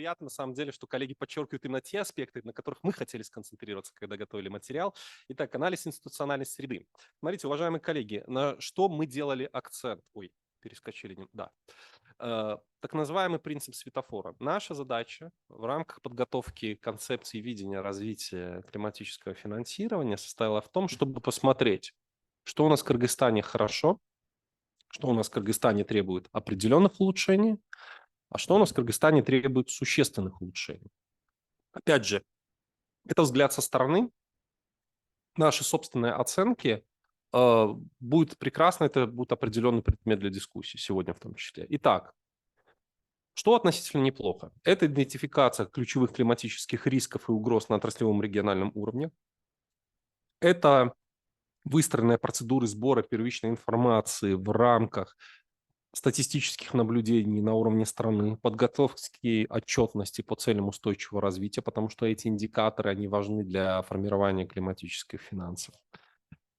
приятно, на самом деле, что коллеги подчеркивают именно те аспекты, на которых мы хотели сконцентрироваться, когда готовили материал. Итак, анализ институциональной среды. Смотрите, уважаемые коллеги, на что мы делали акцент? Ой, перескочили. Да. Так называемый принцип светофора. Наша задача в рамках подготовки концепции видения развития климатического финансирования состояла в том, чтобы посмотреть, что у нас в Кыргызстане хорошо, что у нас в Кыргызстане требует определенных улучшений, а что у нас в Кыргызстане требует существенных улучшений. Опять же, это взгляд со стороны. Наши собственные оценки будет прекрасно, это будет определенный предмет для дискуссии сегодня в том числе. Итак, что относительно неплохо? Это идентификация ключевых климатических рисков и угроз на отраслевом региональном уровне. Это выстроенные процедуры сбора первичной информации в рамках статистических наблюдений на уровне страны, подготовки отчетности по целям устойчивого развития, потому что эти индикаторы, они важны для формирования климатических финансов.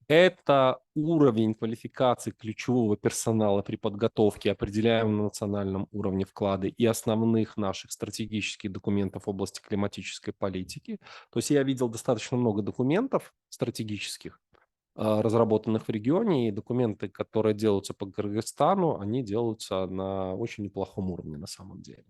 Это уровень квалификации ключевого персонала при подготовке, определяемом на национальном уровне вклады и основных наших стратегических документов в области климатической политики. То есть я видел достаточно много документов стратегических, разработанных в регионе, и документы, которые делаются по Кыргызстану, они делаются на очень неплохом уровне на самом деле.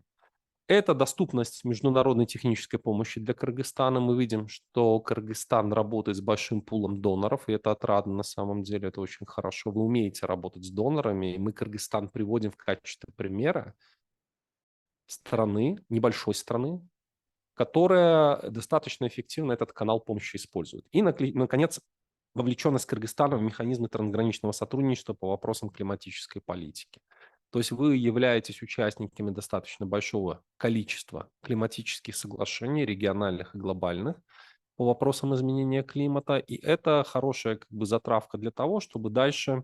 Это доступность международной технической помощи для Кыргызстана. Мы видим, что Кыргызстан работает с большим пулом доноров, и это отрадно на самом деле, это очень хорошо. Вы умеете работать с донорами, и мы Кыргызстан приводим в качестве примера страны, небольшой страны, которая достаточно эффективно этот канал помощи использует. И, наконец, вовлеченность Кыргызстана в механизмы трансграничного сотрудничества по вопросам климатической политики. То есть вы являетесь участниками достаточно большого количества климатических соглашений, региональных и глобальных, по вопросам изменения климата. И это хорошая затравка для того, чтобы дальше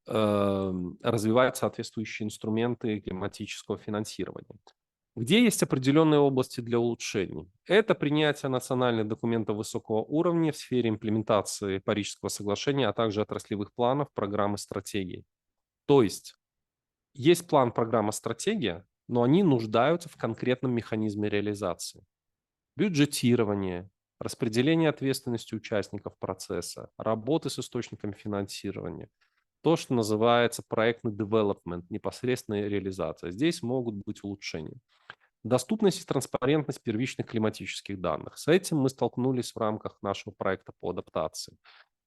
развивать соответствующие инструменты климатического финансирования. Где есть определенные области для улучшений? Это принятие национальных документов высокого уровня в сфере имплементации Парижского соглашения, а также отраслевых планов, программ и стратегий. То есть план, программа, стратегия, но они нуждаются в конкретном механизме реализации. Бюджетирование, распределение ответственности участников процесса, работы с источниками финансирования. То, что называется проектный development, непосредственная реализация. Здесь могут быть улучшения. Доступность и транспарентность первичных климатических данных. С этим мы столкнулись в рамках нашего проекта по адаптации.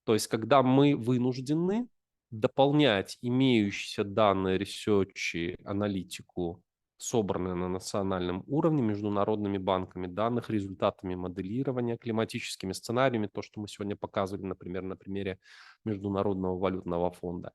То есть, когда мы вынуждены дополнять имеющиеся данные, ресерчи, аналитику, собранные на национальном уровне международными банками данных, результатами моделирования, климатическими сценариями, то, что мы сегодня показывали, например, на примере Международного валютного фонда.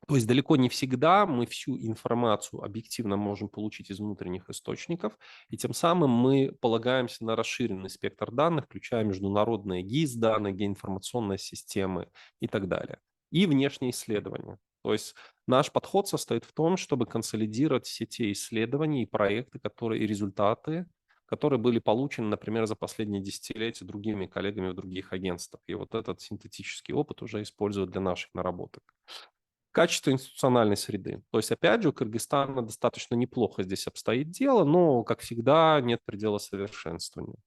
То есть далеко не всегда мы всю информацию объективно можем получить из внутренних источников, и тем самым мы полагаемся на расширенный спектр данных, включая международные ГИС-данные, геоинформационные системы и так далее. И внешние исследования. То есть наш подход состоит в том, чтобы консолидировать все те исследования и проекты, и результаты, которые были получены, например, за последние десятилетия другими коллегами в других агентствах. И вот этот синтетический опыт уже используют для наших наработок. Качество институциональной среды. То есть, опять же, у Кыргызстана достаточно неплохо здесь обстоит дело, но, как всегда, нет предела совершенствования.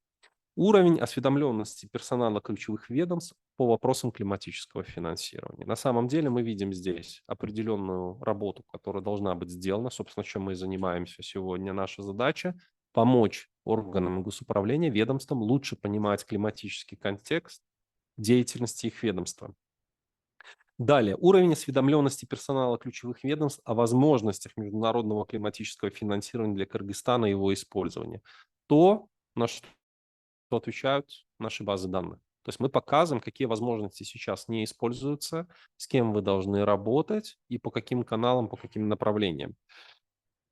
Уровень осведомленности персонала ключевых ведомств по вопросам климатического финансирования. На самом деле мы видим здесь определенную работу, которая должна быть сделана, собственно, чем мы и занимаемся сегодня. Наша задача – помочь органам госуправления, ведомствам лучше понимать климатический контекст деятельности их ведомства. Далее, уровень осведомленности персонала ключевых ведомств о возможностях международного климатического финансирования для Кыргызстана и его использования. То, на что отвечают наши базы данных. То есть мы показываем, какие возможности сейчас не используются, с кем вы должны работать и по каким каналам, по каким направлениям.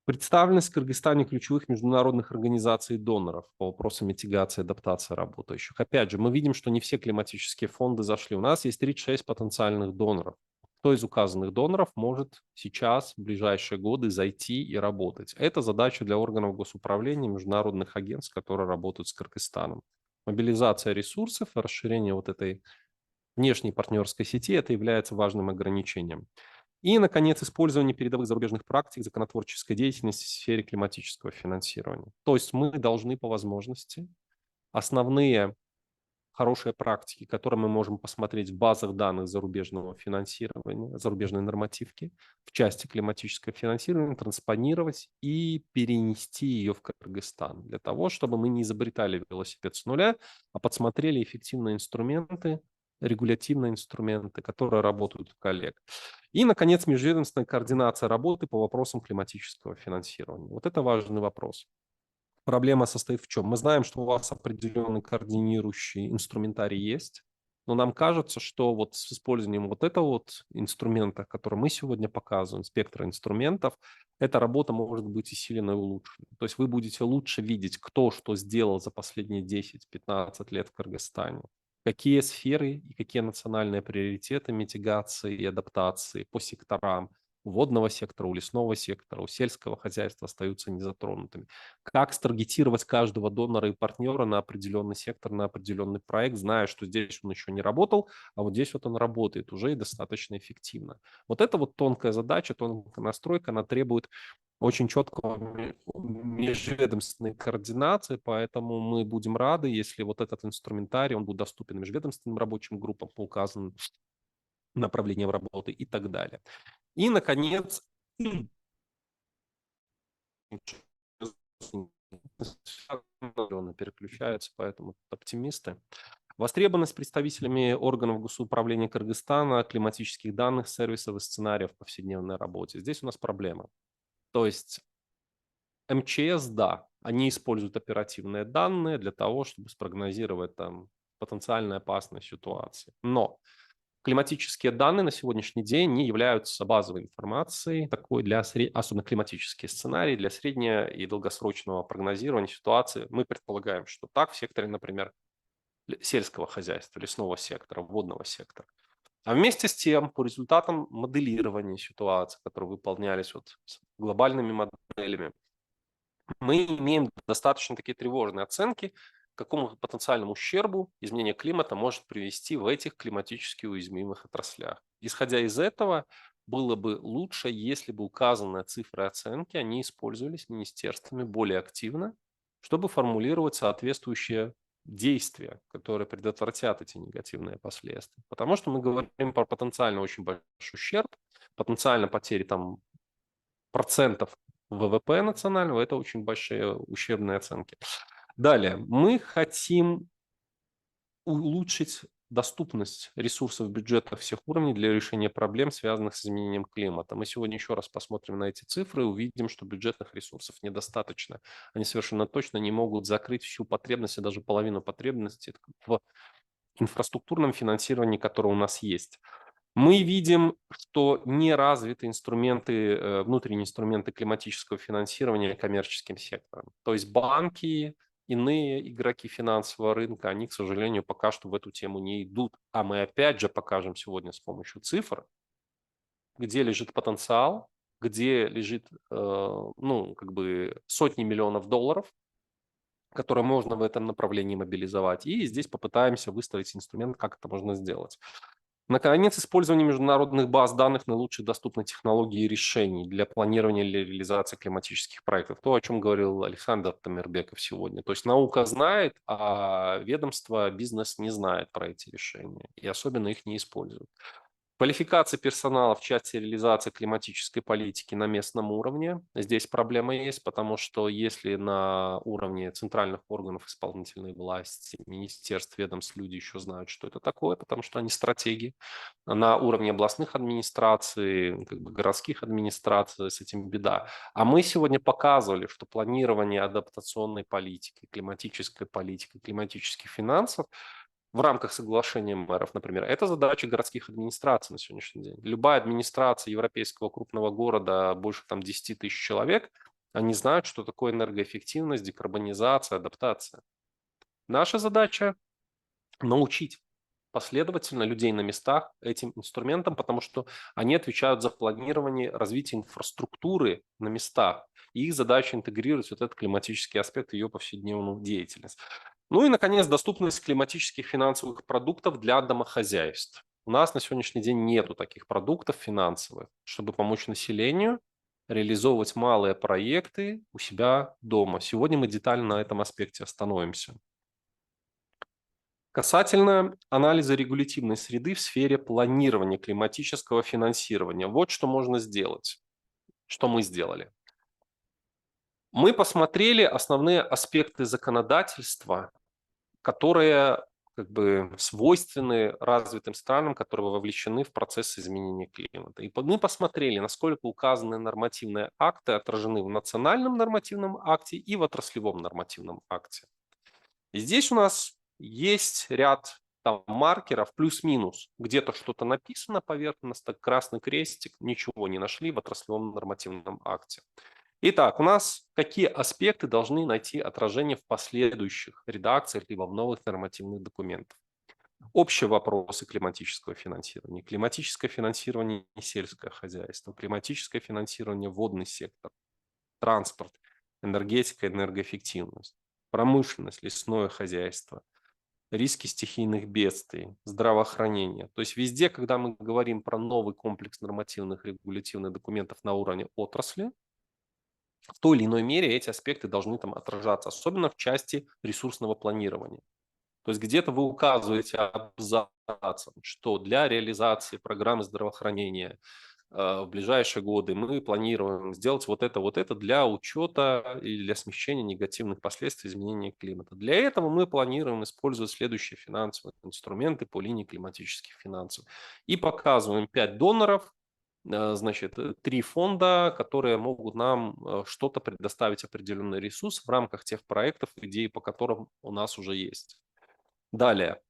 Представленность в Кыргызстане ключевых международных организаций и доноров по вопросам митигации и адаптации работающих. Опять же, мы видим, что не все климатические фонды зашли. У нас есть 36 потенциальных доноров. Кто из указанных доноров может сейчас, в ближайшие годы, зайти и работать? Это задача для органов госуправления, международных агентств, которые работают с Кыргызстаном. Мобилизация ресурсов, расширение вот этой внешней партнерской сети, это является важным ограничением. И, наконец, использование передовых зарубежных практик законотворческой деятельности в сфере климатического финансирования. То есть мы должны по возможности основные хорошие практики, которые мы можем посмотреть в базах данных зарубежного финансирования, зарубежной нормативки в части климатического финансирования, транспонировать и перенести ее в Кыргызстан для того, чтобы мы не изобретали велосипед с нуля, а подсмотрели эффективные инструменты, регулятивные инструменты, которые работают у коллег. И, наконец, межведомственная координация работы по вопросам климатического финансирования. Вот это важный вопрос. Проблема состоит в чем? Мы знаем, что у вас определенный координирующий инструментарий есть, но нам кажется, что вот с использованием вот этого вот инструмента, который мы сегодня показываем, спектра инструментов, эта работа может быть усилена и улучшена. То есть вы будете лучше видеть, кто что сделал за последние 10-15 лет в Кыргызстане, какие сферы и какие национальные приоритеты митигации и адаптации по секторам у водного сектора, у лесного сектора, у сельского хозяйства остаются незатронутыми. Как старгетировать каждого донора и партнера на определенный сектор, на определенный проект, зная, что здесь он еще не работал, а вот здесь вот он работает уже и достаточно эффективно. Вот это вот тонкая задача, тонкая настройка, она требует очень четкого межведомственной координации, поэтому мы будем рады, если вот этот инструментарий, он будет доступен межведомственным рабочим группам по указанным направлениям работы и так далее. И, наконец, переключаются, поэтому оптимисты. Востребованность представителями органов госуправления Кыргызстана климатических данных, сервисов и сценариев в повседневной работе. Здесь у нас проблема. То есть МЧС, да, они используют оперативные данные для того, чтобы спрогнозировать там потенциально опасные ситуации. Но климатические данные на сегодняшний день не являются базовой информацией, такой для особенно климатические сценарии для среднего и долгосрочного прогнозирования ситуации. Мы предполагаем, что так в секторе, например, сельского хозяйства, лесного сектора, водного сектора. А вместе с тем, по результатам моделирования ситуации, которые выполнялись вот с глобальными моделями, мы имеем достаточно такие тревожные оценки, к какому потенциальному ущербу изменение климата может привести в этих климатически уязвимых отраслях. Исходя из этого, было бы лучше, если бы указанные цифры оценки, они использовались министерствами более активно, чтобы формулировать соответствующие действия, которые предотвратят эти негативные последствия. Потому что мы говорим про потенциально очень большой ущерб, потенциально потери там процентов ВВП национального, это очень большие ущербные оценки. Далее, мы хотим улучшить доступность ресурсов бюджета всех уровней для решения проблем, связанных с изменением климата. Мы сегодня еще раз посмотрим на эти цифры и увидим, что бюджетных ресурсов недостаточно. Они совершенно точно не могут закрыть всю потребность и даже половину потребностей в инфраструктурном финансировании, которое у нас есть. Мы видим, что не развиты инструменты, внутренние инструменты климатического финансирования коммерческим сектором. То есть банки, иные игроки финансового рынка, они, к сожалению, пока что в эту тему не идут. А мы опять же покажем сегодня с помощью цифр, где лежит потенциал, где лежит сотни миллионов долларов, которые можно в этом направлении мобилизовать. И здесь попытаемся выставить инструмент, как это можно сделать. Наконец, использование международных баз данных наилучших доступных технологий и решений для планирования или реализации климатических проектов. То, о чем говорил Александр Тамирбеков сегодня. То есть наука знает, а ведомство, бизнес не знает про эти решения и особенно их не используют. Квалификация персонала в части реализации климатической политики на местном уровне. Здесь проблема есть, потому что если на уровне центральных органов исполнительной власти, министерств, ведомств люди еще знают, что это такое, потому что они стратеги, на уровне областных администраций, городских администраций с этим беда. А мы сегодня показывали, что планирование адаптационной политики, климатических финансов в рамках соглашения мэров, например, это задача городских администраций на сегодняшний день. Любая администрация европейского крупного города, больше там 10 тысяч человек, они знают, что такое энергоэффективность, декарбонизация, адаптация. Наша задача научить последовательно людей на местах этим инструментам, потому что они отвечают за планирование развития инфраструктуры на местах. И их задача интегрировать вот этот климатический аспект в ее повседневную деятельность. Ну и, наконец, доступность климатических финансовых продуктов для домохозяйств. У нас на сегодняшний день нету таких продуктов финансовых, чтобы помочь населению реализовывать малые проекты у себя дома. Сегодня мы детально на этом аспекте остановимся. Касательно анализа регулятивной среды в сфере планирования климатического финансирования. Вот что можно сделать. Что мы сделали? Мы посмотрели основные аспекты законодательства, которые свойственны развитым странам, которые вовлечены в процесс изменения климата. И мы посмотрели, насколько указанные нормативные акты отражены в национальном нормативном акте и в отраслевом нормативном акте. И здесь у нас есть ряд маркеров плюс-минус. Где-то что-то написано поверхностно, красный крестик, ничего не нашли в отраслевом нормативном акте. Итак, у нас какие аспекты должны найти отражение в последующих редакциях либо в новых нормативных документах? Общие вопросы климатического финансирования, климатическое финансирование сельское хозяйство, климатическое финансирование водный сектор, транспорт, энергетика, энергоэффективность, промышленность, лесное хозяйство, риски стихийных бедствий, здравоохранение. То есть везде, когда мы говорим про новый комплекс нормативных регулятивных документов на уровне отрасли, в той или иной мере эти аспекты должны там отражаться, особенно в части ресурсного планирования. То есть где-то вы указываете абзацем, что для реализации программы здравоохранения в ближайшие годы мы планируем сделать вот это для учета и для смягчения негативных последствий изменения климата. Для этого мы планируем использовать следующие финансовые инструменты по линии климатических финансов. И показываем 5 доноров, значит, 3 фонда, которые могут нам что-то предоставить, определенный ресурс в рамках тех проектов, идей, по которым у нас уже есть. Далее.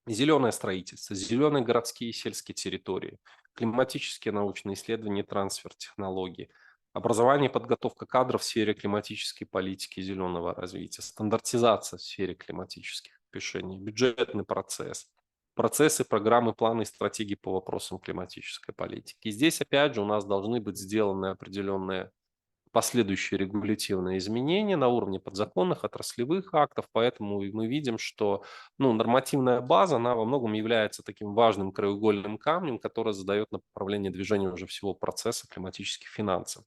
Зеленое строительство, зеленые городские и сельские территории, климатические научные исследования, трансфер технологий, образование и подготовка кадров в сфере климатической политики и зеленого развития, стандартизация в сфере климатических решений, бюджетный процесс, процессы, программы, планы и стратегии по вопросам климатической политики. И здесь, опять же, у нас должны быть сделаны определенные последующие регулятивные изменения на уровне подзаконных, отраслевых актов, поэтому мы видим, что нормативная база, она во многом является таким важным краеугольным камнем, который задает направление движения уже всего процесса климатических финансов.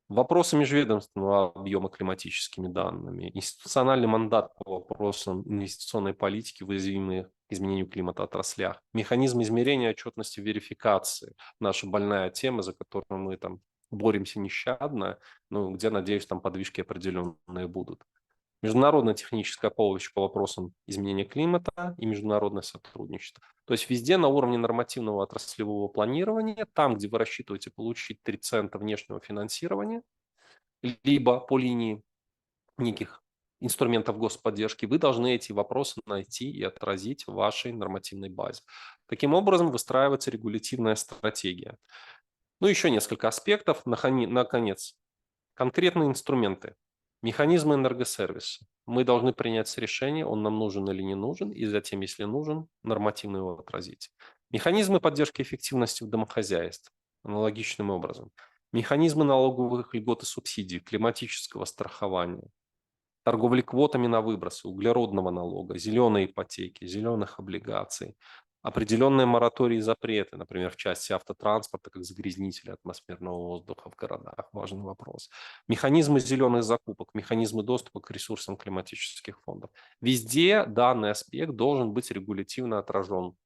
Вопросы межведомственного объема климатическими данными, институциональный мандат по вопросам инвестиционной политики в уязвимых к изменению климата отраслях, механизм измерения отчетности верификации, наша больная тема, за которую мы там боремся нещадно, где, надеюсь, там подвижки определенные будут. Международная техническая помощь по вопросам изменения климата и международное сотрудничество. То есть везде на уровне нормативного отраслевого планирования, там, где вы рассчитываете получить 3 цента внешнего финансирования, либо по линии неких инструментов господдержки, вы должны эти вопросы найти и отразить в вашей нормативной базе. Таким образом выстраивается регулятивная стратегия. Еще несколько аспектов. Наконец, конкретные инструменты. Механизмы энергосервиса. Мы должны принять решение, он нам нужен или не нужен, и затем, если нужен, нормативно его отразить. Механизмы поддержки эффективности в домохозяйстве. Аналогичным образом. Механизмы налоговых льгот и субсидий, климатического страхования. Торговли квотами на выбросы, углеродного налога, зеленой ипотеки, зеленых облигаций. Определенные моратории и запреты, например, в части автотранспорта, как загрязнителя атмосферного воздуха в городах. Важный вопрос. Механизмы зеленых закупок, механизмы доступа к ресурсам климатических фондов. Везде данный аспект должен быть регулятивно отражен.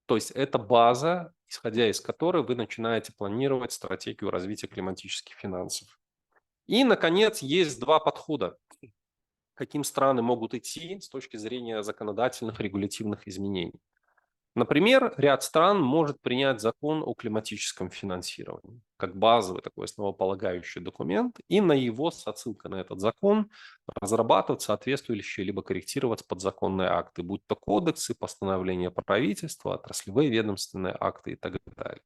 То есть это база, исходя из которой вы начинаете планировать стратегию развития климатических финансов. И, наконец, есть 2 подхода, каким страны могут идти с точки зрения законодательных регулятивных изменений. Например, ряд стран может принять закон о климатическом финансировании как базовый такой основополагающий документ, и на его, с отсылкой на этот закон, разрабатывать соответствующие либо корректировать подзаконные акты, будь то кодексы, постановления правительства, отраслевые ведомственные акты и так далее.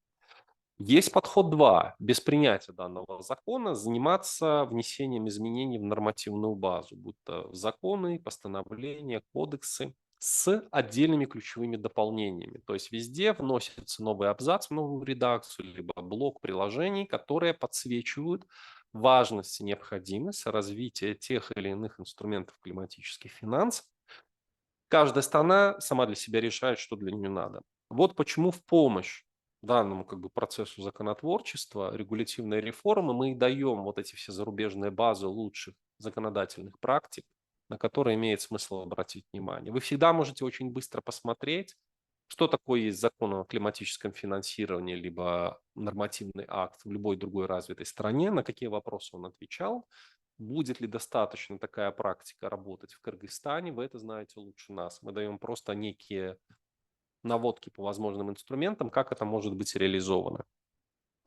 Есть подход 2. Без принятия данного закона заниматься внесением изменений в нормативную базу, будь то законы, постановления, кодексы, с отдельными ключевыми дополнениями. То есть везде вносится новый абзац в новую редакцию, либо блок приложений, которые подсвечивают важность и необходимость развития тех или иных инструментов климатических финансов. Каждая страна сама для себя решает, что для нее надо. Вот почему в помощь данному как бы процессу законотворчества, регулятивной реформы мы и даем вот эти все зарубежные базы лучших законодательных практик, на которые имеет смысл обратить внимание. Вы всегда можете очень быстро посмотреть, что такое есть закон о климатическом финансировании, либо нормативный акт в любой другой развитой стране, на какие вопросы он отвечал, будет ли достаточно такая практика работать в Кыргызстане, вы это знаете лучше нас. Мы даем просто некие наводки по возможным инструментам, как это может быть реализовано.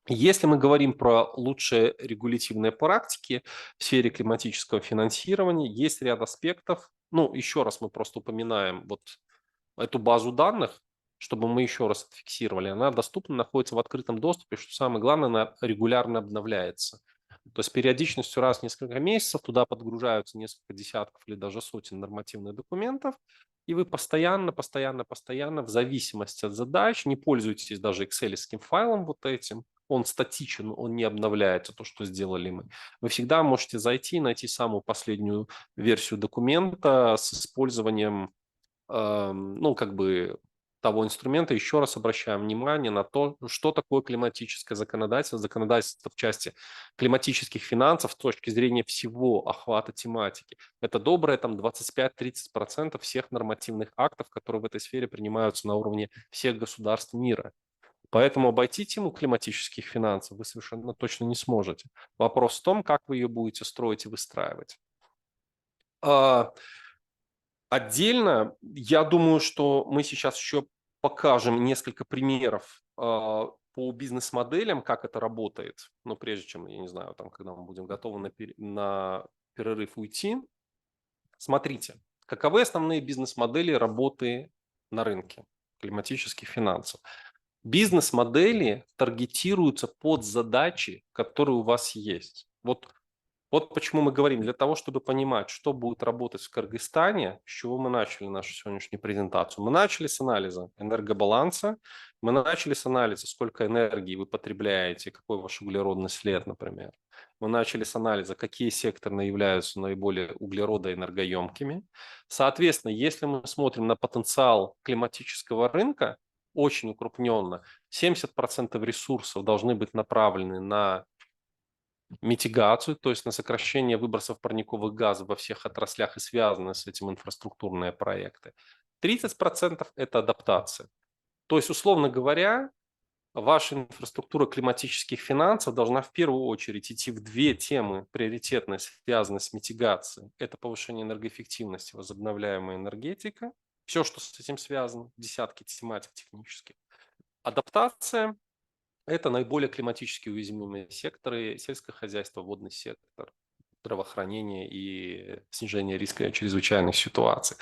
Если мы говорим про лучшие регулятивные практики в сфере климатического финансирования, есть ряд аспектов. Ну, еще раз мы просто упоминаем вот эту базу данных, чтобы мы еще раз это фиксировали. Она доступна, находится в открытом доступе, что самое главное, она регулярно обновляется. То есть периодичностью раз в несколько месяцев туда подгружаются несколько десятков или даже сотен нормативных документов, и вы постоянно в зависимости от задач, не пользуетесь даже экселевским файлом вот этим, он статичен, он не обновляется, то, что сделали мы. Вы всегда можете зайти и найти самую последнюю версию документа с использованием ну, как бы того инструмента. Еще раз обращаем внимание на то, что такое климатическое законодательство. Законодательство в части климатических финансов с точки зрения всего охвата тематики. Это доброе там 25-30% всех нормативных актов, которые в этой сфере принимаются на уровне всех государств мира. Поэтому обойти тему климатических финансов вы совершенно точно не сможете. Вопрос в том, как вы ее будете строить и выстраивать. Отдельно, я думаю, что мы сейчас еще покажем несколько примеров по бизнес-моделям, как это работает. Но прежде чем, я не знаю, там, когда мы будем готовы на перерыв уйти, смотрите, каковы основные бизнес-модели работы на рынке климатических финансов. Бизнес-модели таргетируются под задачи, которые у вас есть. Вот почему мы говорим, для того, чтобы понимать, что будет работать в Кыргызстане, с чего мы начали нашу сегодняшнюю презентацию. Мы начали с анализа энергобаланса, мы начали с анализа, сколько энергии вы потребляете, какой ваш углеродный след, например. Мы начали с анализа, какие секторы являются наиболее углеродоэнергоемкими. Соответственно, если мы смотрим на потенциал климатического рынка, очень укрупненно, 70% ресурсов должны быть направлены на митигацию, то есть на сокращение выбросов парниковых газов во всех отраслях и связанные с этим инфраструктурные проекты. 30% это адаптация. То есть, условно говоря, ваша инфраструктура климатических финансов должна в первую очередь идти в две темы приоритетные, связанные с митигацией. Это повышение энергоэффективности, возобновляемая энергетика, все, что с этим связано, десятки тематик технических. Адаптация – это наиболее климатически уязвимые секторы: сельское хозяйство, водный сектор, здравоохранение и снижение риска чрезвычайных ситуаций.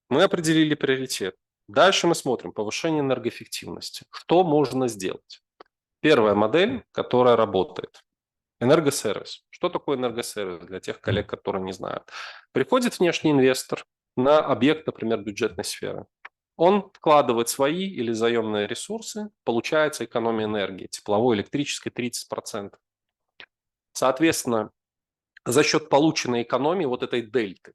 Мы определили приоритет. Дальше мы смотрим повышение энергоэффективности. Что можно сделать? Первая модель, которая работает. Энергосервис. Что такое энергосервис для тех коллег, которые не знают? Приходит внешний инвестор на объект, например, бюджетной сферы. Он вкладывает свои или заемные ресурсы, получается экономия энергии, тепловой, электрической 30%. Соответственно, за счет полученной экономии, вот этой дельты,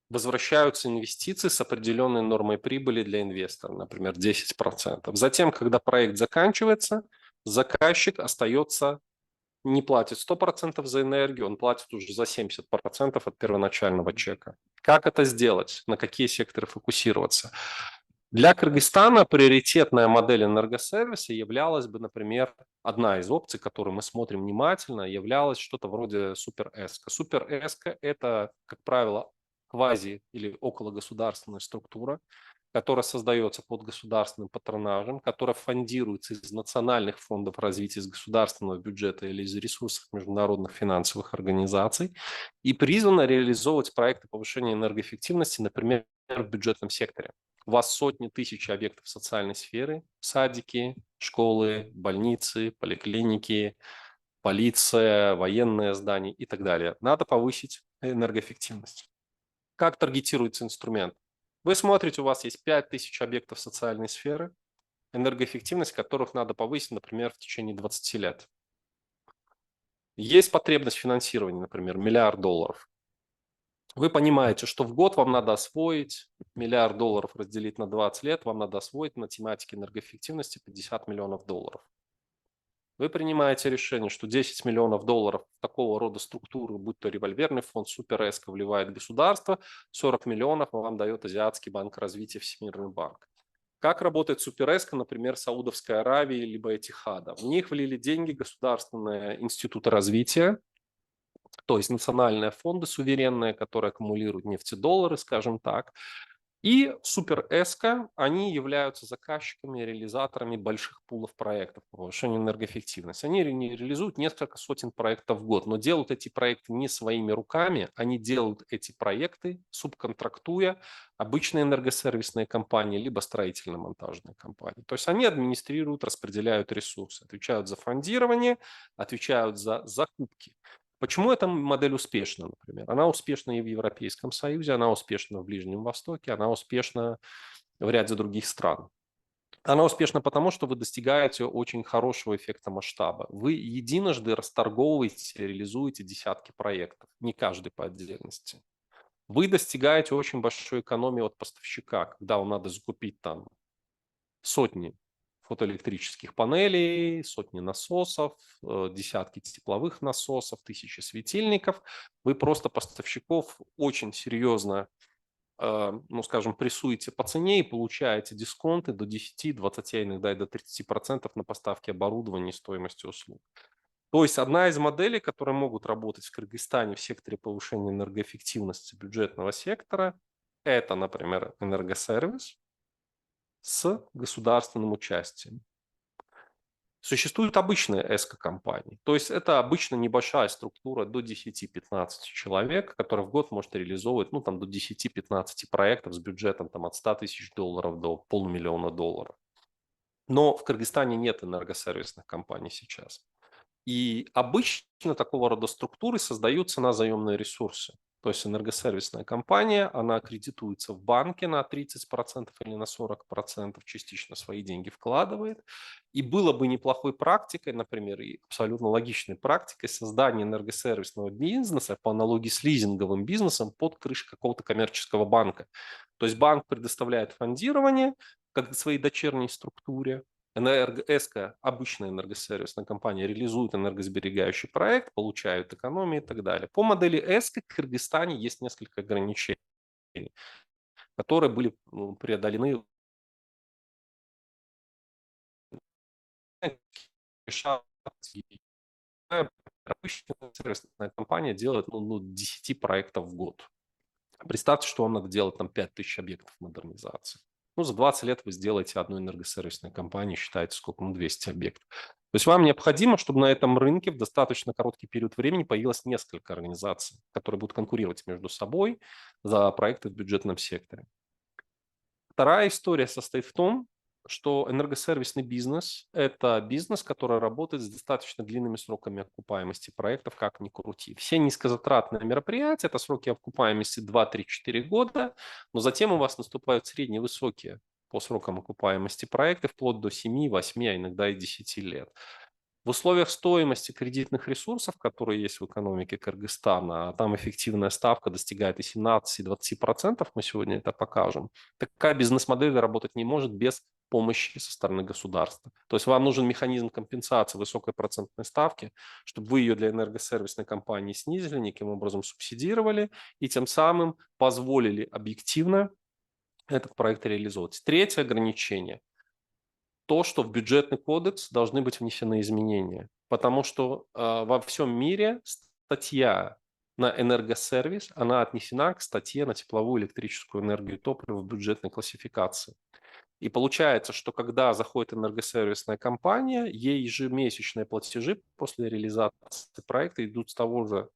возвращаются инвестиции с определенной нормой прибыли для инвестора, например, 10%. Затем, когда проект заканчивается, заказчик остается, не платит 100% за энергию, он платит уже за 70% от первоначального чека. Как это сделать? На какие секторы фокусироваться? Для Кыргызстана приоритетная модель энергосервиса являлась бы, например, одна из опций, которую мы смотрим внимательно, являлась что-то вроде супер-эско. Супер-эско – это, как правило, квази- или окологосударственная структура, которая создается под государственным патронажем, которая фондируется из национальных фондов развития, из государственного бюджета или из ресурсов международных финансовых организаций и призвана реализовывать проекты повышения энергоэффективности, например, в бюджетном секторе. У вас сотни тысяч объектов социальной сферы: садики, школы, больницы, поликлиники, полиция, военные здания и так далее. Надо повысить энергоэффективность. Как таргетируется инструмент? Вы смотрите, у вас есть 5000 объектов социальной сферы, энергоэффективность которых надо повысить, например, в течение 20 лет. Есть потребность в финансировании, например, $1 миллиард. Вы понимаете, что в год вам надо освоить $1 миллиард разделить на 20 лет, вам надо освоить на тематике энергоэффективности $50 миллионов. Вы принимаете решение, что $10 миллионов в такого рода структуры, будь то револьверный фонд, суперэско, вливает государство, 40 миллионов вам дает Азиатский банк развития, Всемирный банк. Как работает суперэско, например, Саудовской Аравии либо Этихада? В них влили деньги государственные институты развития, то есть национальные фонды суверенные, которые аккумулируют нефтедоллары, скажем так. И суперэско, они являются заказчиками, реализаторами больших пулов проектов по повышению энергоэффективности. Они реализуют несколько сотен проектов в год, но делают эти проекты не своими руками, они делают эти проекты, субконтрактуя обычные энергосервисные компании, либо строительно-монтажные компании. То есть они администрируют, распределяют ресурсы, отвечают за фондирование, отвечают за закупки. Почему эта модель успешна, например? Она успешна и в Европейском Союзе, она успешна в Ближнем Востоке, она успешна в ряде других стран. Она успешна потому, что вы достигаете очень хорошего эффекта масштаба. Вы единожды расторговываете, реализуете десятки проектов, не каждый по отдельности. Вы достигаете очень большой экономии от поставщика, когда вам надо закупить там сотни фотоэлектрических панелей, сотни насосов, десятки тепловых насосов, тысячи светильников. Вы просто поставщиков очень серьезно, ну, скажем, прессуете по цене и получаете дисконты до 10, 20, иногда и до 30% на поставки оборудования и стоимости услуг. То есть одна из моделей, которые могут работать в Кыргызстане в секторе повышения энергоэффективности бюджетного сектора, это, например, энергосервис с государственным участием. Существуют обычные эско-компании, то есть это обычно небольшая структура до 10-15 человек, которая в год может реализовывать ну, там, до 10-15 проектов с бюджетом там, от $100 тысяч до $500 000. Но в Кыргызстане нет энергосервисных компаний сейчас. И обычно такого рода структуры создаются на заемные ресурсы. То есть энергосервисная компания, она кредитуется в банке на 30% или на 40%, частично свои деньги вкладывает. И было бы неплохой практикой, например, и абсолютно логичной практикой создания энергосервисного бизнеса по аналогии с лизинговым бизнесом под крышей какого-то коммерческого банка. То есть банк предоставляет фондирование как своей дочерней структуре, ЭСКО, обычная энергосервисная компания, реализует энергосберегающий проект, получают экономии и так далее. По модели ЭСКО в Кыргызстане есть несколько ограничений, которые были преодолены обычная сервисная компания делает 10 проектов в год. Представьте, что вам надо делать там 5000 объектов модернизации. Ну, за 20 лет вы сделаете одну энергосервисную компанию, считаете, сколько? 200 объектов. То есть вам необходимо, чтобы на этом рынке в достаточно короткий период времени появилось несколько организаций, которые будут конкурировать между собой за проекты в бюджетном секторе. Вторая история состоит в том, что энергосервисный бизнес – это бизнес, который работает с достаточно длинными сроками окупаемости проектов, как ни крути. Все низкозатратные мероприятия – это сроки окупаемости 2-3-4 года, но затем у вас наступают средние высокие по срокам окупаемости проекты, вплоть до 7, 8, а иногда и 10 лет. В условиях стоимости кредитных ресурсов, которые есть в экономике Кыргызстана, а там эффективная ставка достигает и 17, и 20%, мы сегодня это покажем, такая бизнес-модель работать не может без помощи со стороны государства. То есть вам нужен механизм компенсации высокой процентной ставки, чтобы вы ее для энергосервисной компании снизили, неким образом субсидировали и тем самым позволили объективно этот проект реализовать. Третье ограничение – то, что в бюджетный кодекс должны быть внесены изменения. Потому что во всем мире статья на энергосервис, она отнесена к статье на тепловую, электрическую энергию и топливо в бюджетной классификации. И получается, что когда заходит энергосервисная компания, ей ежемесячные платежи после реализации проекта идут с того же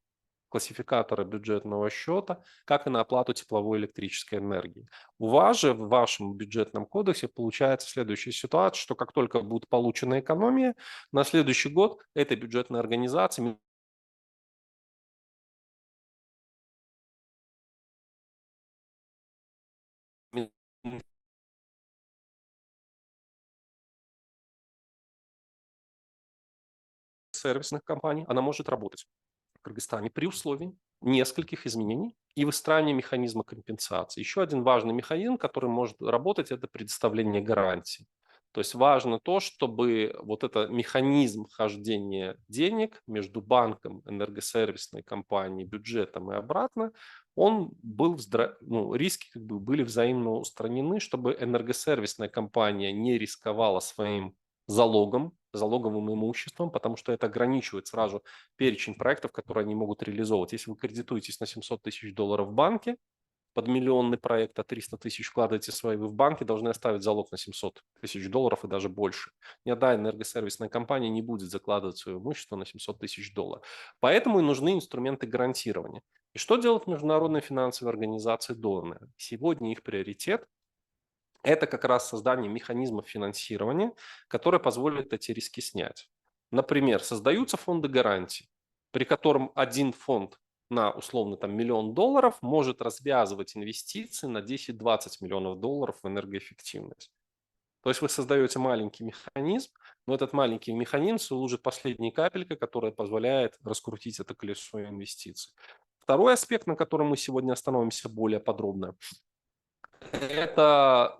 классификатора бюджетного счета, как и на оплату тепловой и электрической энергии. У вас же в вашем бюджетном кодексе получается следующая ситуация, что как только будет получена экономия, на следующий год этой бюджетной организации сервисных компаний, она может работать. в Кыргызстане при условии нескольких изменений и выстраивания механизма компенсации. Еще один важный механизм, который может работать, это предоставление гарантий. То есть важно то, чтобы вот этот механизм хождения денег между банком, энергосервисной компанией, бюджетом и обратно, он был, риски как бы были взаимно устранены, чтобы энергосервисная компания не рисковала своим залоговым имуществом, потому что это ограничивает сразу перечень проектов, которые они могут реализовывать. Если вы кредитуетесь на 700 тысяч долларов в банке, под миллионный проект, а 300 тысяч вкладываете свои, вы в банке должны оставить залог на 700 тысяч долларов и даже больше. Ни одна энергосервисная компания не будет закладывать свое имущество на 700 тысяч долларов. Поэтому и нужны инструменты гарантирования. И что делают международные финансовые организации доноры? Сегодня их приоритет – это как раз создание механизмов финансирования, которые позволят эти риски снять. Например, создаются фонды гарантий, при котором один фонд на условно там $1 000 000 может развязывать инвестиции на 10-20 миллионов долларов в энергоэффективность. То есть вы создаете маленький механизм, но этот маленький механизм служит последней капелькой, которая позволяет раскрутить это колесо инвестиций. Второй аспект, на котором мы сегодня остановимся более подробно, это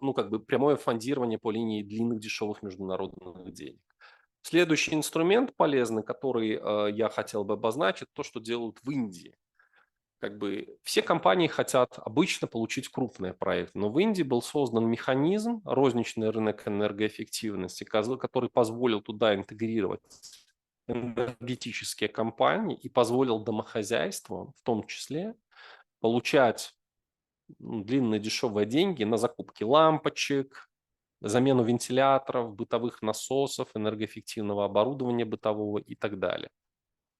прямое фондирование по линии длинных дешевых международных денег. Следующий инструмент полезный, который я хотел бы обозначить, то, что делают в Индии. Все компании хотят обычно получить крупные проекты, но в Индии был создан механизм, розничный рынок энергоэффективности, который позволил туда интегрировать энергетические компании и позволил домохозяйствам в том числе получать длинные дешевые деньги на закупки лампочек, замену вентиляторов, бытовых насосов, энергоэффективного оборудования бытового и так далее.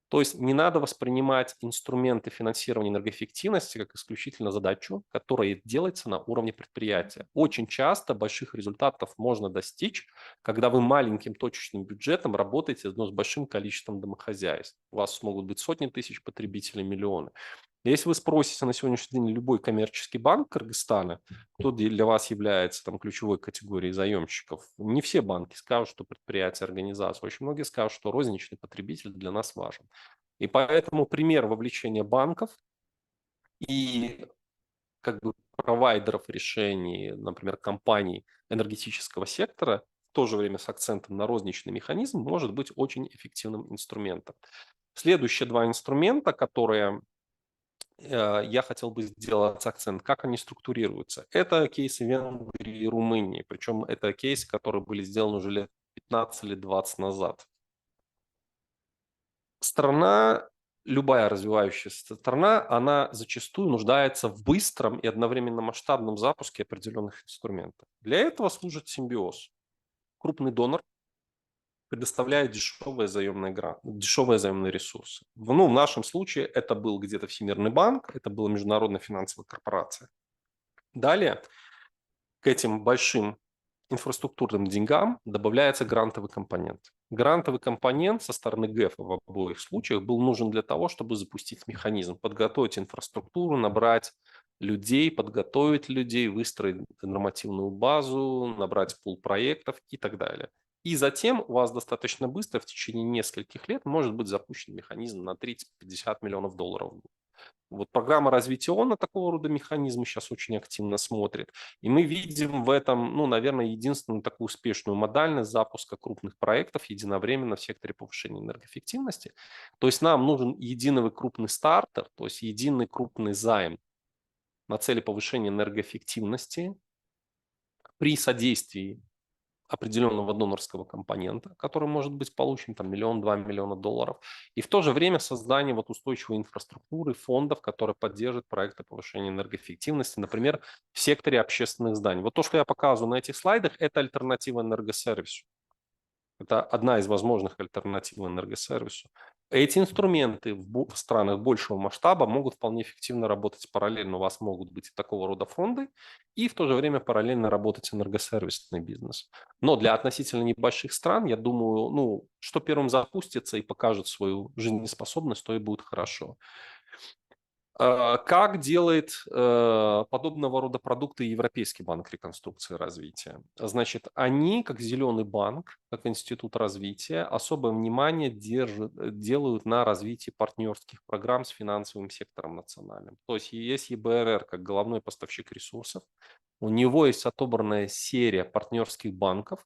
То есть не надо воспринимать инструменты финансирования энергоэффективности как исключительно задачу, которая делается на уровне предприятия. Очень часто больших результатов можно достичь, когда вы маленьким точечным бюджетом работаете с большим количеством домохозяйств. У вас могут быть сотни тысяч потребителей, миллионы. Если вы спросите на сегодняшний день любой коммерческий банк Кыргызстана, кто для вас является ключевой категорией заемщиков, не все банки скажут, что предприятие, организация. Очень многие скажут, что розничный потребитель для нас важен. И поэтому пример вовлечения банков и провайдеров решений, например, компаний энергетического сектора, в то же время с акцентом на розничный механизм, может быть очень эффективным инструментом. Следующие два инструмента, которые я хотел бы сделать акцент, как они структурируются. Это кейсы Венгрии и Румынии, причем это кейсы, которые были сделаны уже лет 15 или 20 назад. Любая развивающаяся страна, она зачастую нуждается в быстром и одновременно масштабном запуске определенных инструментов. Для этого служит симбиоз. Крупный донор предоставляет дешевые заемные ресурсы. В нашем случае это был где-то Всемирный банк, это была международная финансовая корпорация. Далее к этим большим инфраструктурным деньгам добавляется грантовый компонент. Грантовый компонент со стороны ГЭФа в обоих случаях был нужен для того, чтобы запустить механизм, подготовить инфраструктуру, набрать людей, подготовить людей, выстроить нормативную базу, набрать пул проектов и так далее. И затем у вас достаточно быстро, в течение нескольких лет, может быть запущен механизм на 30-50 миллионов долларов. Вот программа развития ООН на такого рода механизмы сейчас очень активно смотрит. И мы видим в этом, наверное, единственную такую успешную модальность запуска крупных проектов единовременно в секторе повышения энергоэффективности. То есть нам нужен единый крупный стартер, то есть единый крупный займ на цели повышения энергоэффективности при содействии определенного донорского компонента, который может быть получен, 1 миллион-2 миллиона долларов, и в то же время создание устойчивой инфраструктуры, фондов, которые поддерживают проекты повышения энергоэффективности, например, в секторе общественных зданий. Вот то, что я показываю на этих слайдах, это альтернатива энергосервису. Это одна из возможных альтернатив энергосервису. Эти инструменты в странах большего масштаба могут вполне эффективно работать параллельно. У вас могут быть такого рода фонды и в то же время параллельно работать энергосервисный бизнес. Но для относительно небольших стран, я думаю, что первым запустится и покажет свою жизнеспособность, то и будет хорошо. Как делает подобного рода продукты Европейский банк реконструкции и развития? Значит, они, как зеленый банк, как институт развития, особое внимание делают на развитии партнерских программ с финансовым сектором национальным. То есть ЕБРР как головной поставщик ресурсов, у него есть отобранная серия партнерских банков,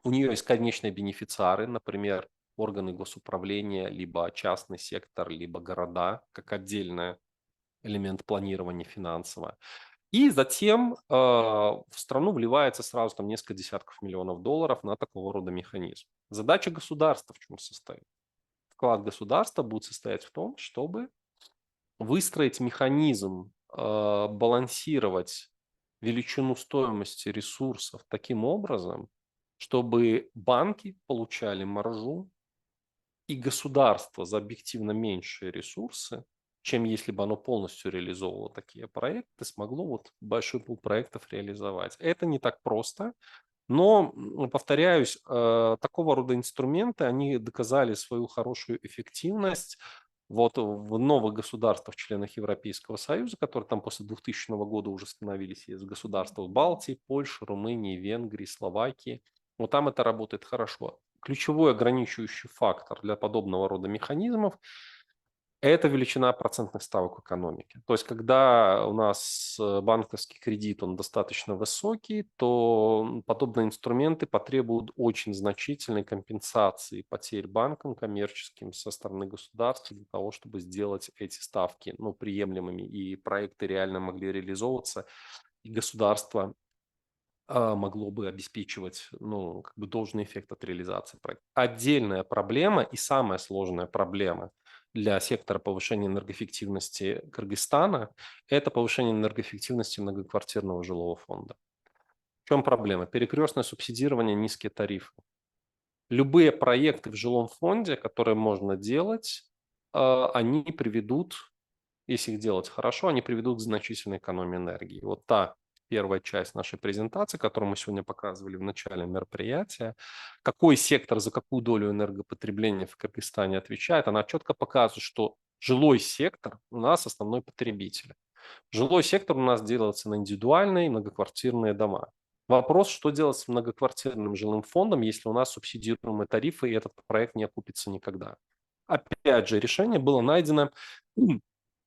у нее есть конечные бенефициары, например, органы госуправления, либо частный сектор, либо города, как отдельная элемент планирования финансового. И затем в страну вливается сразу там несколько десятков миллионов долларов на такого рода механизм. Задача государства в чем состоит? Вклад государства будет состоять в том, чтобы выстроить механизм, балансировать величину стоимости ресурсов таким образом, чтобы банки получали маржу и государство за объективно меньшие ресурсы, чем если бы оно полностью реализовывало такие проекты, смогло вот большой пул проектов реализовать. Это не так просто, но, повторяюсь, такого рода инструменты, они доказали свою хорошую эффективность вот в новых государствах, членах Европейского Союза, которые там после 2000 года уже становились из государств Балтии, Польши, Румынии, Венгрии, Словакии. Вот там это работает хорошо. Ключевой ограничивающий фактор для подобного рода механизмов – это величина процентных ставок экономики. То есть, когда у нас банковский кредит, он достаточно высокий, то подобные инструменты потребуют очень значительной компенсации потерь банкам коммерческим со стороны государства для того, чтобы сделать эти ставки приемлемыми и проекты реально могли реализовываться, и государство могло бы обеспечивать должный эффект от реализации проекта. Отдельная проблема и самая сложная проблема для сектора повышения энергоэффективности Кыргызстана – это повышение энергоэффективности многоквартирного жилого фонда. В чем проблема? Перекрестное субсидирование, низкие тарифы. Любые проекты в жилом фонде, которые можно делать, они приведут, если их делать хорошо, они приведут к значительной экономии энергии. Вот та первая часть нашей презентации, которую мы сегодня показывали в начале мероприятия, какой сектор за какую долю энергопотребления в Кыргызстане отвечает, она четко показывает, что жилой сектор у нас основной потребитель. Жилой сектор у нас делается на индивидуальные многоквартирные дома. Вопрос, что делать с многоквартирным жилым фондом, если у нас субсидируемые тарифы и этот проект не окупится никогда. Опять же, решение было найдено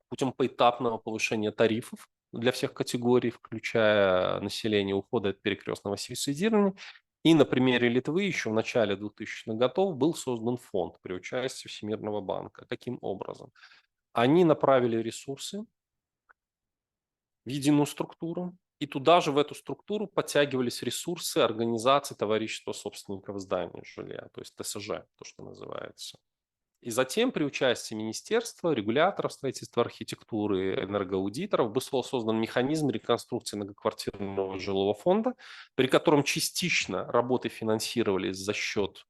путем поэтапного повышения тарифов для всех категорий, включая население, ухода от перекрестного субсидирования. И на примере Литвы еще в начале 2000-х годов был создан фонд при участии Всемирного банка. Каким образом? Они направили ресурсы в единую структуру, и туда же в эту структуру подтягивались ресурсы организаций товарищества собственников зданий жилья, то есть ТСЖ, то, что называется. И затем при участии министерства, регуляторов строительства, архитектуры, энергоаудиторов был создан механизм реконструкции многоквартирного жилого фонда, при котором частично работы финансировались за счет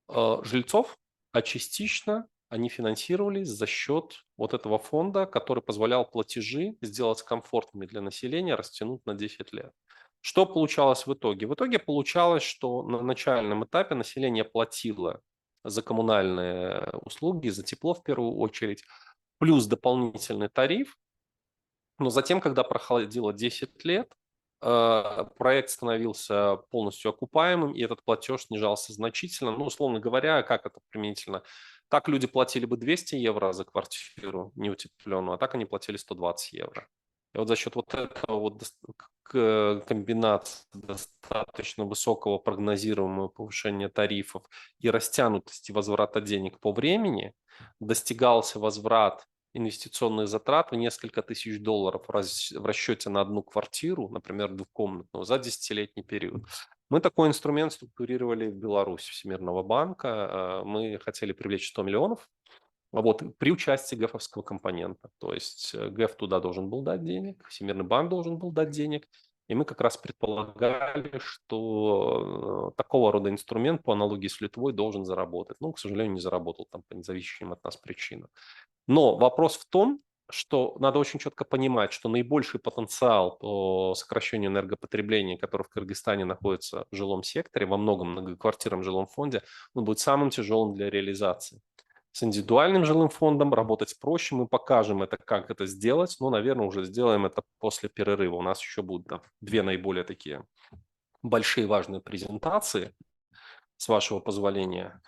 жильцов, а частично они финансировались за счет вот этого фонда, который позволял платежи сделать комфортными для населения, растянуть на 10 лет. Что получалось в итоге? В итоге получалось, что на начальном этапе население платило за коммунальные услуги, за тепло в первую очередь, плюс дополнительный тариф. Но затем, когда проходило 10 лет, проект становился полностью окупаемым, и этот платеж снижался значительно. Ну, условно говоря, как это применительно? Так люди платили бы 200 евро за квартиру неутепленную, а так они платили 120 евро. И вот за счет вот этого вот комбинации достаточно высокого прогнозируемого повышения тарифов и растянутости возврата денег по времени достигался возврат инвестиционных затрат в несколько тысяч долларов в расчете на одну квартиру, например, двухкомнатную, за 10-летний период. Мы такой инструмент структурировали в Беларуси, Всемирного банка. Мы хотели привлечь 100 миллионов при участии ГЭФовского компонента. То есть ГЭФ туда должен был дать денег, Всемирный банк должен был дать денег. И мы как раз предполагали, что такого рода инструмент по аналогии с Литвой должен заработать. Но, к сожалению, не заработал там по независимым от нас причинам. Но вопрос в том, что надо очень четко понимать, что наибольший потенциал по сокращению энергопотребления, который в Кыргызстане находится в жилом секторе, во многом многоквартирном жилом фонде, он будет самым тяжелым для реализации. С индивидуальным жилым фондом работать проще. Мы покажем это, как это сделать. Но, наверное, уже сделаем это после перерыва. У нас еще будут две наиболее такие большие важные презентации, с вашего позволения.